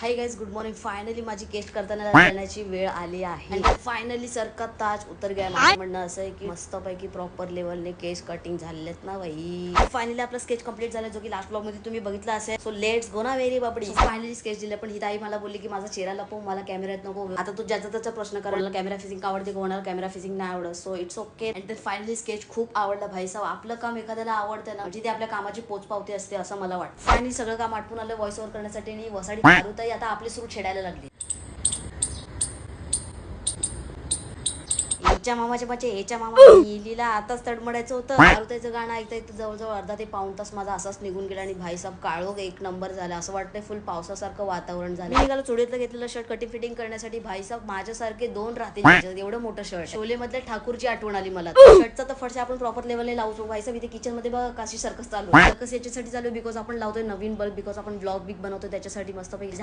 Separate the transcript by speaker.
Speaker 1: Hi guys, good morning. Finally माझी cast करताना जाण्याची वेळ आली आहे. फायनली सर का ताज उतर गया. माझं म्हणणं असं आहे की मस्तपैकी प्रॉपर लेवलने केस कटिंग झालेत ना भाई. फायनली आपला स्केच कंप्लीट झाला, जो की लास्ट ब्लॉग मध्ये तुम्ही बघितला असेल. सो लेट्स गो ना वेरी बापडी. फायनली स्केच दिले, पण ही ताई मला बोलली की माझा चेहरा लपव, मला कॅमेऱ्यात नको. आता तू ज्याचा त्याचा प्रश्न करायला, कॅमेरा फिजिंग आवडते, कोणाला कॅमेरा फिजिंग नाही आवडत. So it's okay. And finally sketch खूप आवडला भाई साहेब. आपलं काम एखाद्याला आवडतं ना, म्हणजे ते आपल्या कामाची पोचपावती असते असं मला वाटतं. फायनली सगळं काम आटपून आलं व्हॉइस ओव्हर करण्यासाठी, आणि वसाडी मारुताई आता आपली सुरू छेडायला लागली. याच्या मामाच्या बच्चे याच्या मामा लीला आताच तडमडायचं होतं. मारुताईचं गाणं ऐकता ऐकता जवळजवळ अर्धा ते पाऊण तास माझा असाच निघून गेला. आणि भाईसाहेब काळोख एक नंबर झाला. असं वाटतंय फुल पावसासारखं वातावरण झालं. मी निघालो चोडीतलं घेतलेलं शर्ट कटिंग फिटिंग करण्यासाठी. भाईसाहेब माझ्यासारखे दोन राहतील, एवढं मोठं शर्ट. शोले मधल्या ठाकूरची आठवण आली मला. शर्टचा तर फडशा आपण प्रॉपर लेवलने लावतो. भाईसाहेब इथे किचन मध्ये बघा काशी सर्कस चालू. सर्कस याच्यासाठी चालू बिकॉज आपण लावतोय नवीन बल्ब, बिकॉज आपण ब्लॉग बिग बनवतो त्याच्यासाठी. मस्त पैकी